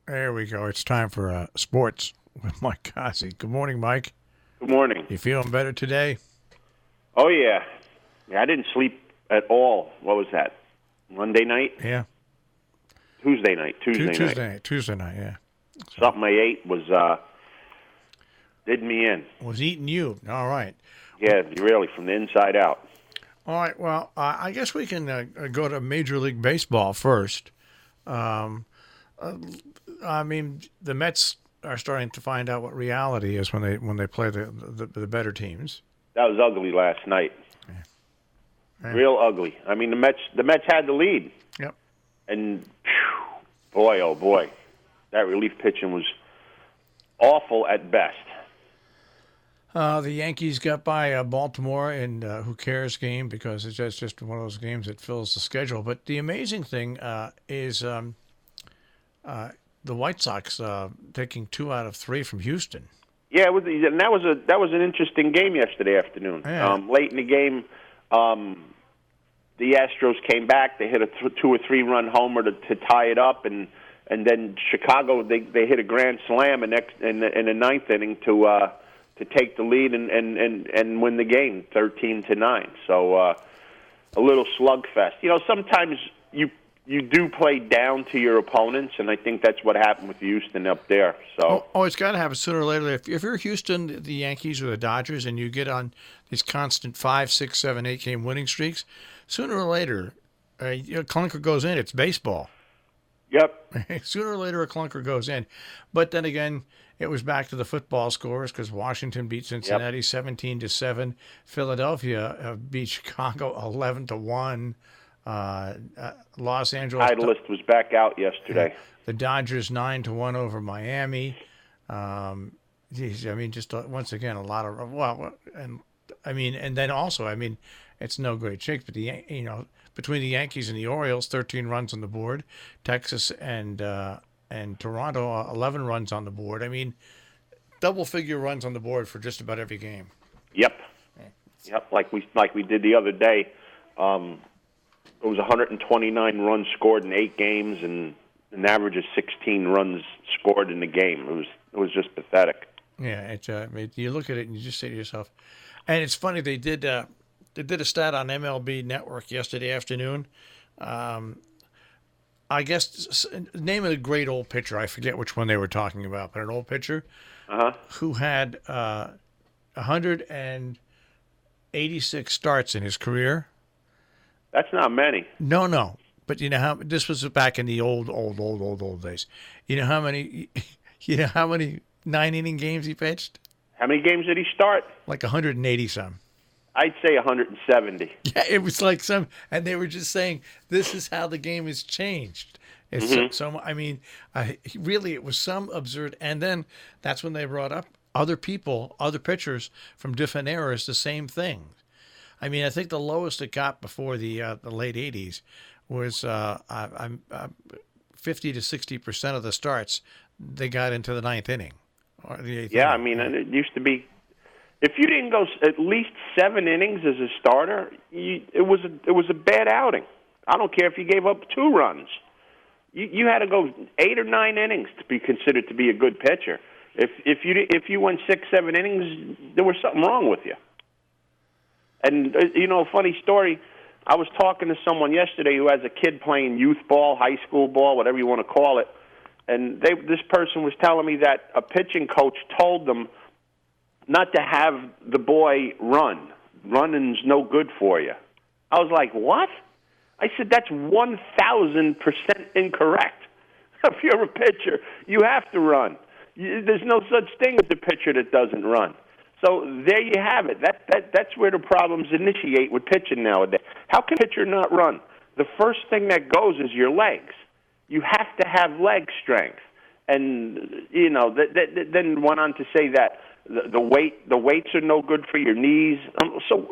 There we go. It's time for sports with Mike Cozzi. Good morning, Mike. Good morning. You feeling better today? Oh, yeah. I didn't sleep at all. What was that? Monday night? Yeah. Tuesday night. Tuesday night, yeah. Something I ate was did me in. Was eating you. All right. Yeah, really, from the inside out. All right. Well, I guess we can go to Major League Baseball first. I mean, the Mets are starting to find out what reality is when they play the better teams. That was ugly last night. Yeah. Real ugly. I mean, the Mets had the lead. Yep. And boy, oh boy, that relief pitching was awful at best. The Yankees got by Baltimore in who cares game because it's just one of those games that fills the schedule. But the amazing thing is the White Sox taking 2 out of 3 from Houston. Yeah, and that was an interesting game yesterday afternoon. Yeah. Late in the game, the Astros came back. They hit a 2 or 3 run homer to tie it up, and then Chicago they hit a grand slam in the ninth inning to take the lead and win the game 13-9. So a little slugfest. You know, sometimes you do play down to your opponents, and I think that's what happened with Houston up there. So it's got to happen sooner or later. If you're Houston, the Yankees, or the Dodgers, and you get on these constant 5, 6, 7, 8 game winning streaks, sooner or later, a clunker goes in. It's baseball. Yep. Sooner or later, a clunker goes in. But then again, it was back to the football scores because Washington beat Cincinnati 17-7. Philadelphia beat Chicago 11-1. Los Angeles. Titleist was back out yesterday. The Dodgers 9-1 over Miami. Geez, I mean, just once again, a lot of and then also, it's no great shakes, but between the Yankees and the Orioles, 13 runs on the board. Texas and Toronto, 11 runs on the board. I mean, double-figure runs on the board for just about every game. Yep. Like we did the other day. It was 129 runs scored in 8 games, and an average of 16 runs scored in the game. It was just pathetic. Yeah, you look at it and you just say to yourself, and it's funny they did a stat on MLB Network yesterday afternoon. I guess name of a great old pitcher. I forget which one they were talking about, but an old pitcher who had 186 starts in his career. That's not many. No. But you know how this was back in the old days. You know how many 9-inning games he pitched? How many games did he start? Like 180 some. I'd say 170. Yeah, it was like and they were just saying this is how the game has changed. It's really it was some absurd. And then that's when they brought up other pitchers from different eras, the same thing. I mean, I think the lowest it got before the late 80s was 50 to 60% of the starts they got into the 9th inning or the 8th inning. I mean, it used to be if you didn't go at least 7 innings as a starter, it was a bad outing. I don't care if you gave up 2 runs. You had to go 8 or 9 innings to be considered to be a good pitcher. If you went 6, 7 innings, there was something wrong with you. And, funny story, I was talking to someone yesterday who has a kid playing youth ball, high school ball, whatever you want to call it, and this person was telling me that a pitching coach told them not to have the boy run. Running's no good for you. I was like, what? I said, that's 1,000% incorrect. If you're a pitcher, you have to run. There's no such thing as a pitcher that doesn't run. So there you have it. That's where the problems initiate with pitching nowadays. How can a pitcher not run? The first thing that goes is your legs. You have to have leg strength. And, then went on to say that the weights are no good for your knees. So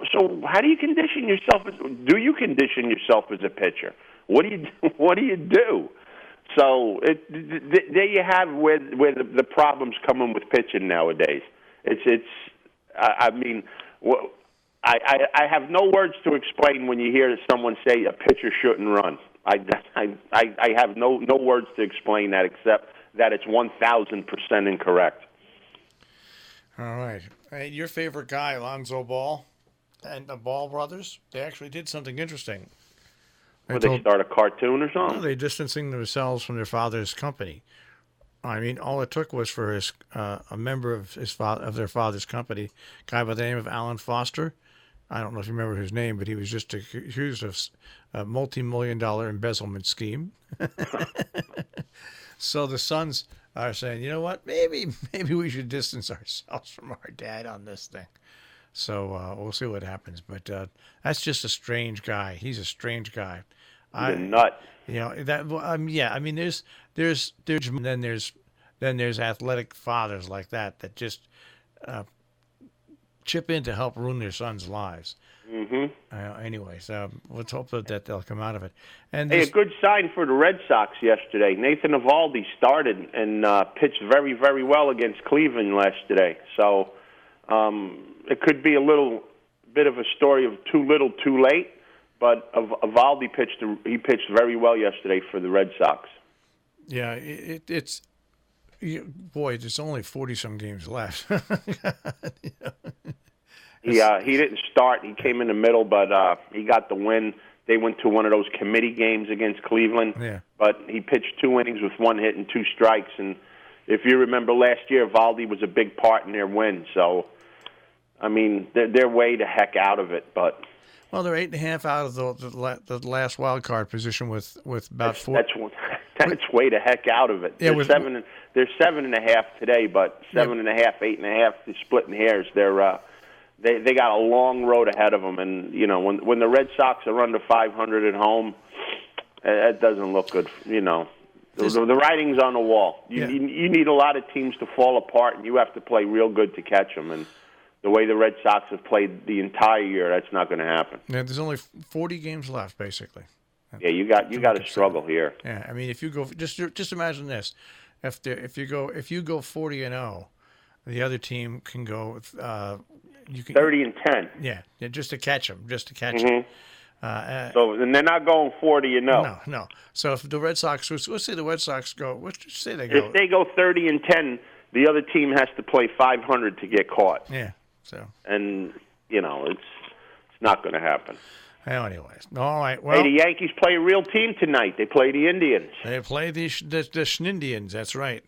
how do you condition yourself? Do you condition yourself as a pitcher? What do you do? So there you have where the problems come in with pitching nowadays. I have no words to explain when you hear someone say a pitcher shouldn't run. I have no words to explain that except that it's 1,000% incorrect. All right. Hey, your favorite guy, Lonzo Ball, and the Ball brothers, they actually did something interesting. Would they start a cartoon or something? No, they distancing themselves from their father's company. I mean, all it took was for a member of their father's company, a guy by the name of Alan Foster. I don't know if you remember his name, but he was just accused of a multi-million-dollar embezzlement scheme. So the sons are saying, you know what, maybe we should distance ourselves from our dad on this thing. So we'll see what happens. But that's just a strange guy. He's a strange guy. He's a nut. You know that. Yeah. I mean, there's then there's athletic fathers like that just chip in to help ruin their sons' lives. Mm-hmm. Anyways, let's hope that they'll come out of it. And a good sign for the Red Sox yesterday. Nathan Eovaldi started and pitched very, very well against Cleveland yesterday. So it could be a little bit of a story of too little, too late. But Eovaldi pitched very well yesterday for the Red Sox. Yeah, it's boy. There's only 40-some games left. He didn't start. He came in the middle, but he got the win. They went to one of those committee games against Cleveland. Yeah. But he pitched 2 innings with 1 hit and 2 strikes. And if you remember last year, Eovaldi was a big part in their win. So, I mean, they're way the heck out of it. But well, they're 8.5 out of the last wild card position with about 4. That's way the heck out of it. Yeah, they're 7.5 today, but 7.5, 8.5. They're splitting hairs. They got a long road ahead of them, and you know when the Red Sox are under 500 at home, that doesn't look good. You know, the writing's on the wall. You need a lot of teams to fall apart, and you have to play real good to catch them. And the way the Red Sox have played the entire year, that's not going to happen. Yeah, there's only 40 games left, basically. Yeah, you got to struggle here. Yeah, I mean, if you go just imagine this: if you go 40-0, the other team can go. You can 30-10. Yeah, just to catch them, them. So and they're not going 40-0. No. So if the Red Sox, let's say the Red Sox go, let's say they go. If they go 30-10, the other team has to play 500 to get caught. Yeah. So. And you know it's not going to happen. Well, anyways, all right. Well, hey, the Yankees play a real team tonight. They play the Indians. They play the Schnindians. That's right.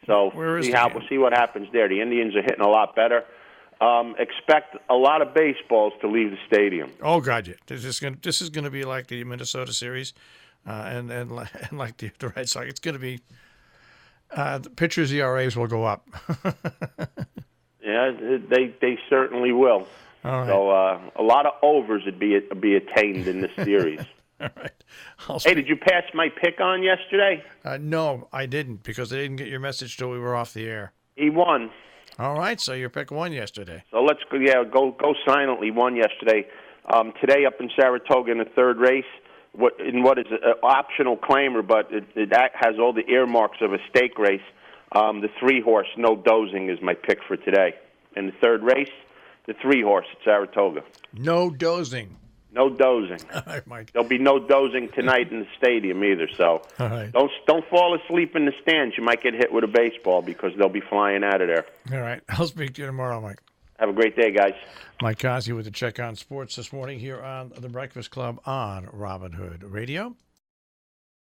So we'll see what happens there. The Indians are hitting a lot better. Expect a lot of baseballs to leave the stadium. Oh God, yeah. This is going to be like the Minnesota series, and like the Red Sox. It's going to be the pitchers' ERAs will go up. Yeah, they certainly will. All right. So a lot of overs would be attained in this series. All right. Hey, did you pass my pick on yesterday? No, I didn't because I didn't get your message till we were off the air. He won. All right, so your pick won yesterday. So let's go silently. Won yesterday. Today up in Saratoga in the third race. What is an optional claimer, but it has all the earmarks of a stake race. The 3-horse No Dozing is my pick for today. In the third race, the 3-horse at Saratoga. No dozing. No dozing. All right, Mike. There'll be no dozing tonight in the stadium either. So all right. Don't fall asleep in the stands. You might get hit with a baseball because they'll be flying out of there. All right. I'll speak to you tomorrow, Mike. Have a great day, guys. Mike Cozzi with the Check on Sports this morning here on The Breakfast Club on Robin Hood Radio.